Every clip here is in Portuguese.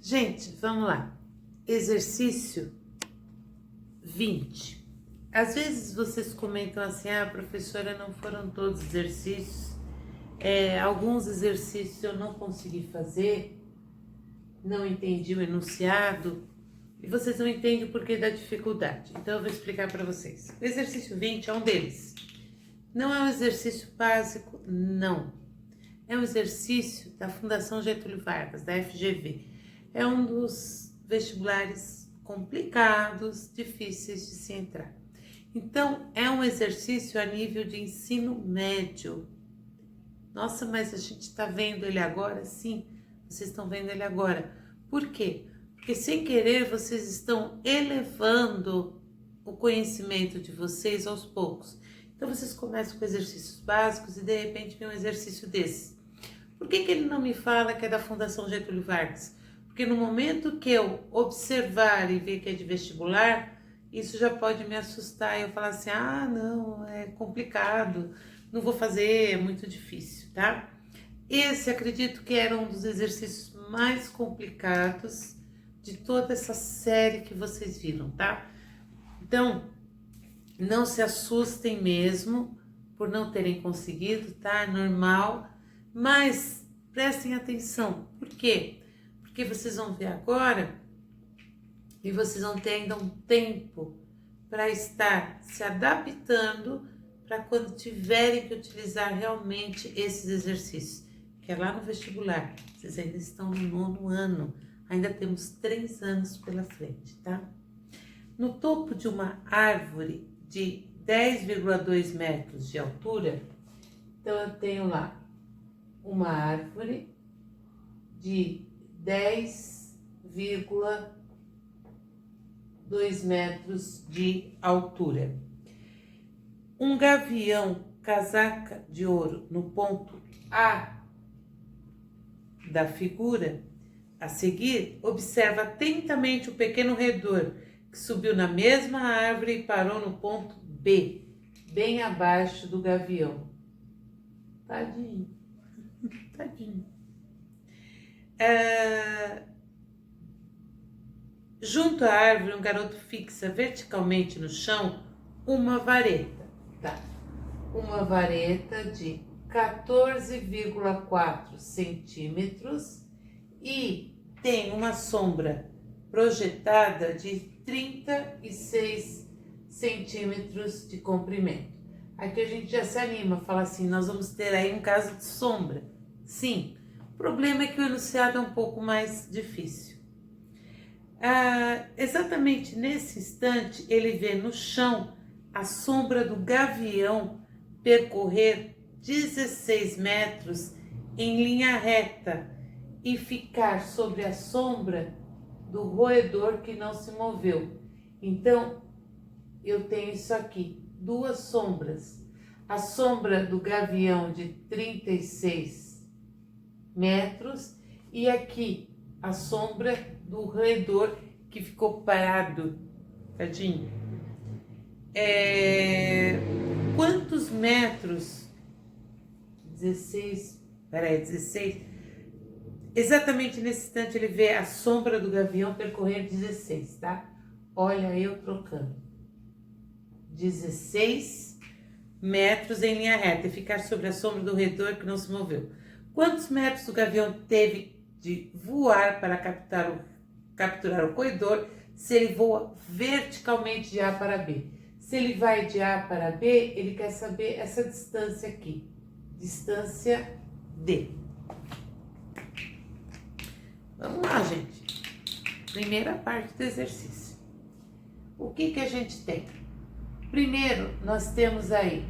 Gente, vamos lá. Exercício 20. Às vezes vocês comentam assim, professora, não foram todos exercícios, alguns exercícios eu não consegui fazer, não entendi o enunciado, e vocês não entendem o porquê da dificuldade. Então eu vou explicar para vocês. O exercício 20 é um deles. Não é um exercício básico, não. É um exercício da Fundação Getúlio Vargas, da FGV. É um dos vestibulares complicados, difíceis de se entrar. Então, é um exercício a nível de ensino médio. Nossa, mas a gente está vendo ele agora? Sim, vocês estão vendo ele agora. Por quê? Porque sem querer vocês estão elevando o conhecimento de vocês aos poucos. Então, vocês começam com exercícios básicos e de repente vem um exercício desse. Por que ele não me fala que é da Fundação Getúlio Vargas? Porque no momento que eu observar e ver que é de vestibular, isso já pode me assustar. Eu falar assim, não, é complicado, não vou fazer, é muito difícil, tá? Esse acredito que era um dos exercícios mais complicados de toda essa série que vocês viram, tá? Então, não se assustem mesmo por não terem conseguido, tá? É normal, mas prestem atenção. Por quê? Porque vocês vão ver agora e vocês vão ter ainda um tempo para estar se adaptando para quando tiverem que utilizar realmente esses exercícios, que é lá no vestibular. Vocês ainda estão no 9º ano, ainda temos 3 anos pela frente, tá? No topo de uma árvore de 10,2 metros de altura, então eu tenho lá uma árvore de 10,2 metros de altura. Um gavião casaca de ouro no ponto A da figura a seguir, observa atentamente o pequeno roedor que subiu na mesma árvore e parou no ponto B, bem abaixo do gavião. Tadinho, tadinho. Junto à árvore, um garoto fixa verticalmente no chão uma vareta, tá? Uma vareta de 14,4 centímetros e tem uma sombra projetada de 36 centímetros de comprimento. Aqui a gente já se anima, fala assim, nós vamos ter aí um caso de sombra. Sim, o problema é que o enunciado é um pouco mais difícil. Exatamente nesse instante, ele vê no chão a sombra do gavião percorrer 16 metros em linha reta e ficar sobre a sombra do roedor que não se moveu. Então, eu tenho isso aqui, 2 sombras. A sombra do gavião de 36 metros e aqui a sombra do roedor que ficou parado, tadinho. Quantos metros? 16. Exatamente nesse instante ele vê a sombra do gavião percorrer 16, tá? Olha eu trocando. 16 metros em linha reta e ficar sobre a sombra do roedor que não se moveu. Quantos metros o gavião teve de voar para capturar o roedor se ele voa verticalmente de A para B? Se ele vai de A para B, ele quer saber essa distância aqui. Distância D. Vamos lá, gente. Primeira parte do exercício. O que a gente tem? Primeiro, nós temos aí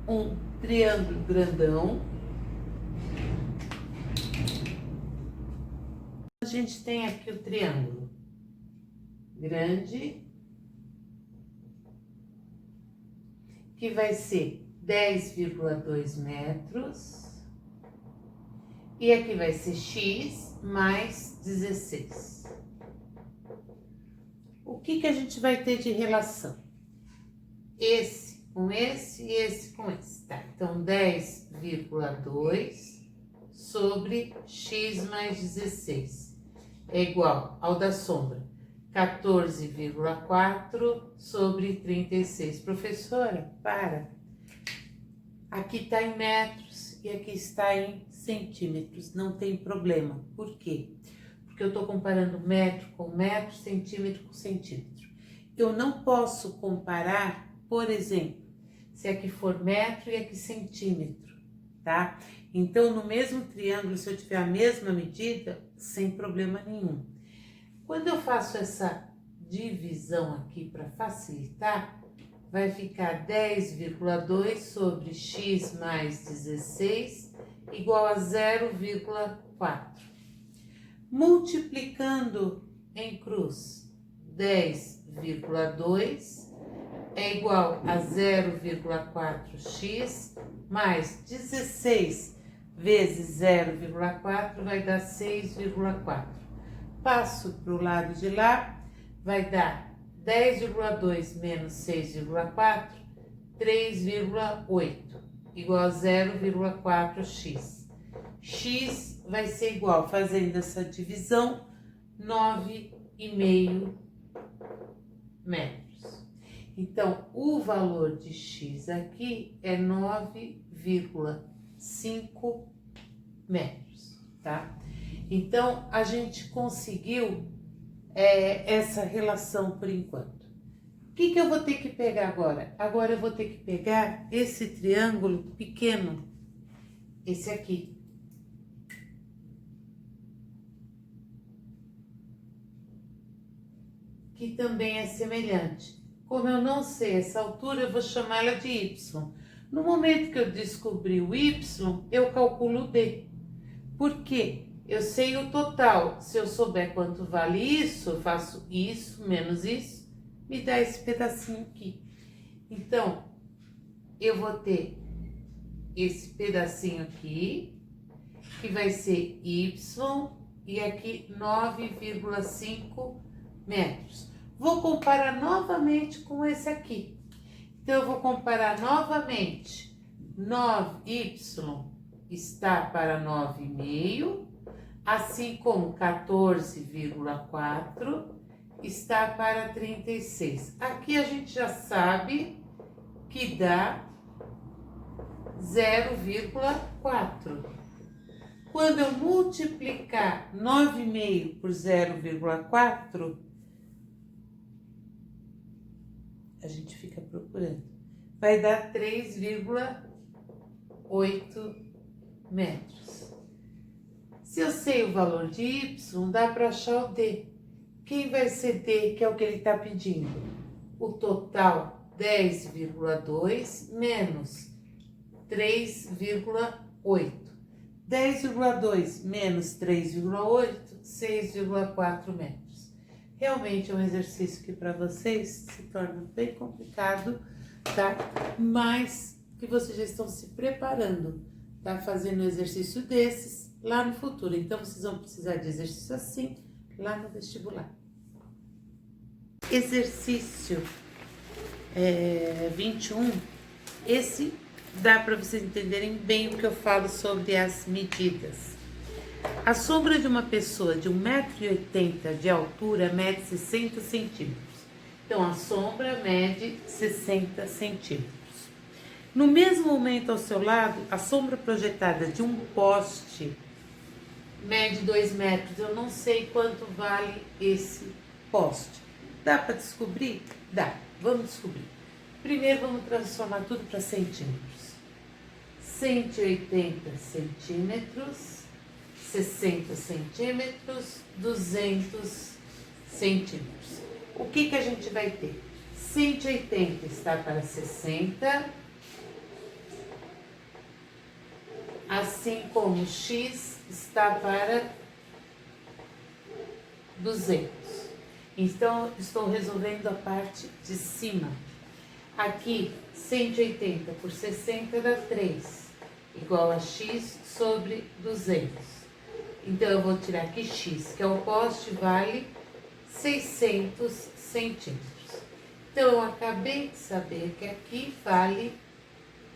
um triângulo grandão. A gente tem aqui o triângulo grande, que vai ser 10,2 metros. E aqui vai ser x mais 16. O que a gente vai ter de relação? Esse com esse e esse com esse, tá? Então, 10,2 sobre x mais 16. é igual ao da sombra, 14,4 sobre 36. Professora, para. Aqui está em metros e aqui está em centímetros, não tem problema. Por quê? Porque eu estou comparando metro com metro, centímetro com centímetro. Eu não posso comparar, por exemplo, se aqui for metro e aqui centímetro, tá? Então, no mesmo triângulo, se eu tiver a mesma medida, sem problema nenhum. Quando eu faço essa divisão aqui para facilitar, vai ficar 10,2 sobre x mais 16 igual a 0,4. Multiplicando em cruz, 10,2 é igual a 0,4x mais 16 vezes 0,4 vai dar 6,4. Passo para o lado de lá, vai dar 10,2 menos 6,4, 3,8, igual a 0,4x. X vai ser igual, fazendo essa divisão, 9,5 metros. Então, o valor de x aqui é 9,5 metros, tá? Então, a gente conseguiu essa relação por enquanto. O que eu vou ter que pegar agora? Agora eu vou ter que pegar esse triângulo pequeno, esse aqui. Que também é semelhante. Como eu não sei essa altura, eu vou chamá-la de y. No momento que eu descobri o y, eu calculo o d. Por quê? Eu sei o total. Se eu souber quanto vale isso, eu faço isso menos isso, me dá esse pedacinho aqui. Então, eu vou ter esse pedacinho aqui, que vai ser y, e aqui 9,5 metros. Vou comparar novamente com esse aqui. Então, eu vou comparar novamente. 9y está para 9,5, assim como 14,4 está para 36. Aqui a gente já sabe que dá 0,4. Quando eu multiplicar 9,5 por 0,4, a gente fica procurando. Vai dar 3,8 metros. Se eu sei o valor de y, dá para achar o d. Quem vai ser d, que é o que ele está pedindo? O total, 10,2 menos 3,8. 10,2 menos 3,8, 6,4 metros. Realmente é um exercício que para vocês se torna bem complicado, tá? Mas que vocês já estão se preparando, tá? Fazendo um exercício desses lá no futuro. Então, vocês vão precisar de exercício assim lá no vestibular. Exercício 21. Esse dá para vocês entenderem bem o que eu falo sobre as medidas. A sombra de uma pessoa de 1,80 m de altura mede 60 centímetros. Então, a sombra mede 60 centímetros. No mesmo momento ao seu lado, a sombra projetada de um poste mede 2 metros. Eu não sei quanto vale esse poste. Dá para descobrir? Dá. Vamos descobrir. Primeiro, vamos transformar tudo para centímetros. 180 centímetros, 60 centímetros, 200 centímetros. O que a gente vai ter? 180 está para 60, assim como x está para 200. Então, estou resolvendo a parte de cima. Aqui, 180 por 60 dá 3, igual a x sobre 200. Então, eu vou tirar aqui x, que é o poste, vale 600 centímetros. Então, eu acabei de saber que aqui vale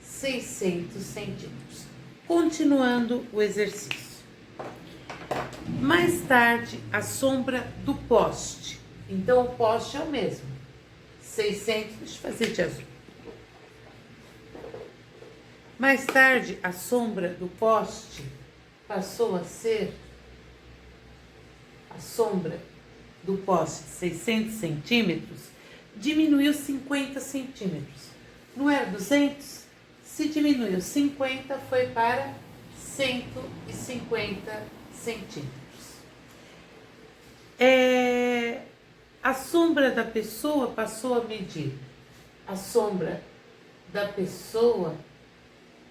600 centímetros. Continuando o exercício. Mais tarde, a sombra do poste. Então, o poste é o mesmo. 600, deixa eu fazer de azul. Mais tarde, a sombra do poste passou a ser a sombra do poste de 600 centímetros, diminuiu 50 centímetros. Não era 200? Se diminuiu 50, foi para 150 centímetros. A sombra da pessoa passou a medir. A sombra da pessoa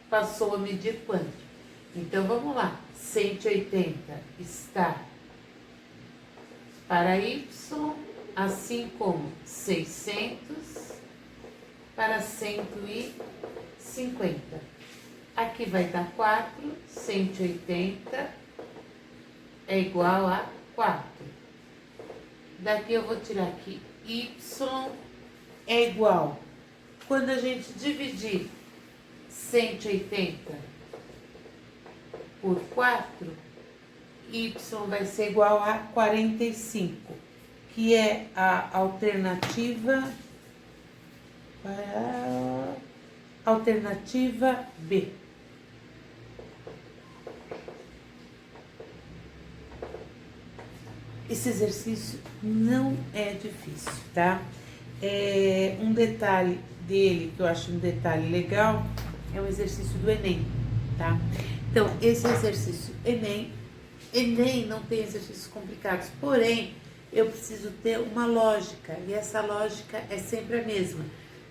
passou a medir quanto? Então, vamos lá. 180 está para Y, assim como 600 para 150. Aqui vai dar 4, 180 é igual a 4. Daqui eu vou tirar aqui, Y é igual. Quando a gente dividir 180 por 4, Y vai ser igual a 45, que é a alternativa B. Esse exercício não é difícil, tá? Um detalhe dele, que eu acho um detalhe legal, é um exercício do Enem, tá? Então, esse exercício Enem não tem exercícios complicados, porém, eu preciso ter uma lógica, e essa lógica é sempre a mesma.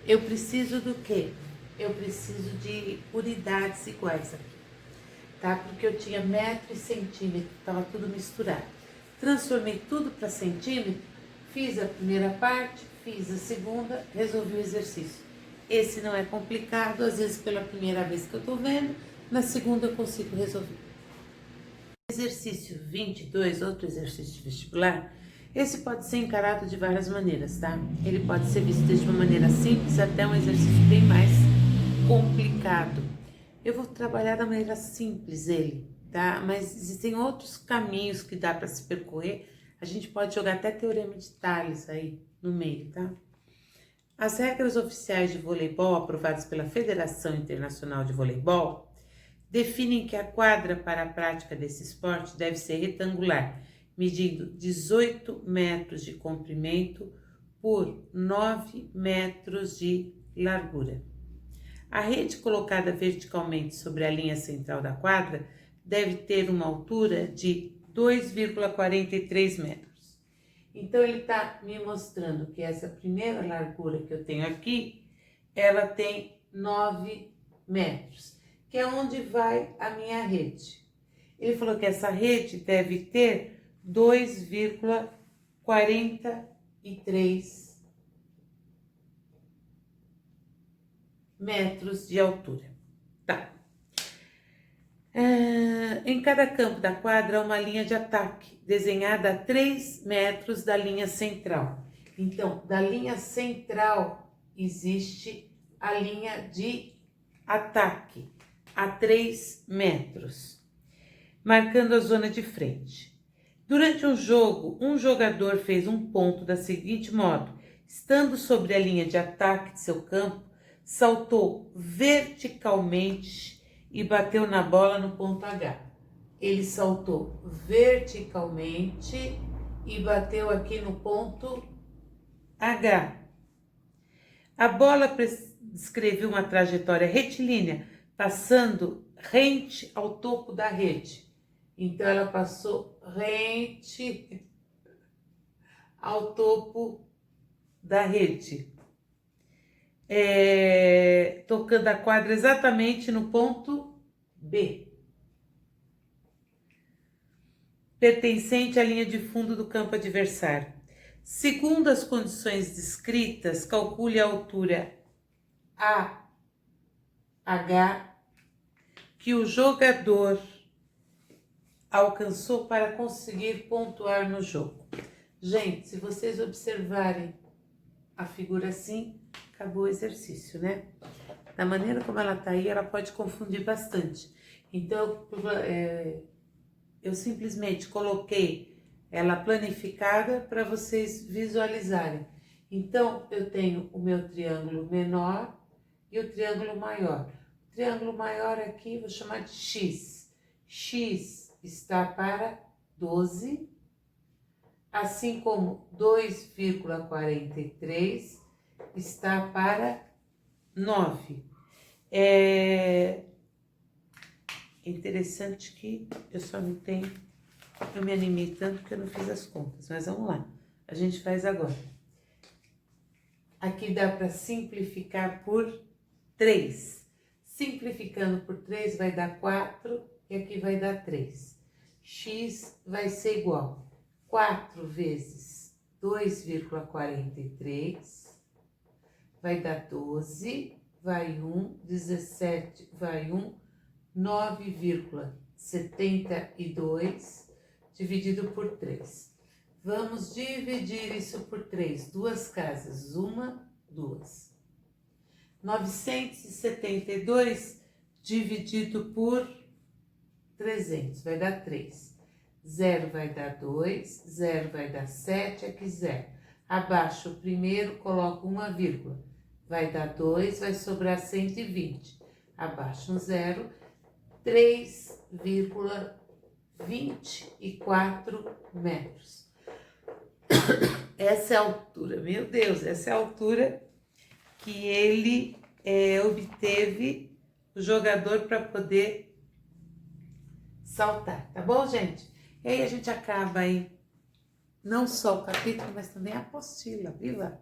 Eu preciso do quê? Eu preciso de unidades iguais aqui, tá? Porque eu tinha metro e centímetro, estava tudo misturado. Transformei tudo para centímetro, fiz a primeira parte, fiz a segunda, resolvi o exercício. Esse não é complicado, às vezes pela primeira vez que eu estou vendo, na segunda eu consigo resolver. Exercício 22, outro exercício vestibular, esse pode ser encarado de várias maneiras, tá? Ele pode ser visto desde uma maneira simples até um exercício bem mais complicado. Eu vou trabalhar da maneira simples ele, tá? Mas existem outros caminhos que dá para se percorrer. A gente pode jogar até teorema de Tales aí no meio, tá? As regras oficiais de voleibol aprovadas pela Federação Internacional de Voleibol definem que a quadra para a prática desse esporte deve ser retangular, medindo 18 metros de comprimento por 9 metros de largura. A rede colocada verticalmente sobre a linha central da quadra deve ter uma altura de 2,43 metros. Então, ele está me mostrando que essa primeira largura que eu tenho aqui, ela tem 9 metros, que é onde vai a minha rede. Ele falou que essa rede deve ter 2,43 metros de altura. Tá. Em cada campo da quadra há uma linha de ataque, desenhada a 3 metros da linha central. Então, da linha central existe a linha de ataque, a 3 metros, marcando a zona de frente. Durante um jogo, um jogador fez um ponto da seguinte modo: estando sobre a linha de ataque de seu campo, saltou verticalmente e bateu na bola no ponto H. Ele saltou verticalmente e bateu aqui no ponto H. A bola descreveu uma trajetória retilínea, passando rente ao topo da rede. Então, ela passou rente ao topo da rede. Tocando a quadra exatamente no ponto B, pertencente à linha de fundo do campo adversário. Segundo as condições descritas, calcule a altura AH que o jogador alcançou para conseguir pontuar no jogo. Gente, se vocês observarem a figura assim, acabou o exercício, né? Da maneira como ela tá aí, ela pode confundir bastante. Então, eu simplesmente coloquei ela planificada para vocês visualizarem. Então, eu tenho o meu triângulo menor e o triângulo maior. O triângulo maior aqui, vou chamar de X. X está para 12, assim como 2,43 está para 9. É interessante que eu só não tenho, eu me animei tanto que eu não fiz as contas, mas vamos lá, a gente faz agora. Aqui dá para simplificar por 3. Simplificando por 3 vai dar 4 e aqui vai dar 3. X vai ser igual 4 vezes 2,43, vai dar 12, vai 1, 17, vai 1, 9,72 dividido por 3. Vamos dividir isso por 3, duas casas, uma, duas. 972 dividido por 300, vai dar 3. 0 vai dar 2, 0 vai dar 7, aqui 0. Abaixo o primeiro, coloco uma vírgula. Vai dar 2, vai sobrar 120. Abaixo um 0, 3,24 metros. Essa é a altura, meu Deus, essa é a altura que ele obteve, o jogador, para poder saltar, tá bom, gente? E aí a gente acaba aí, não só o capítulo, mas também a apostila, viva?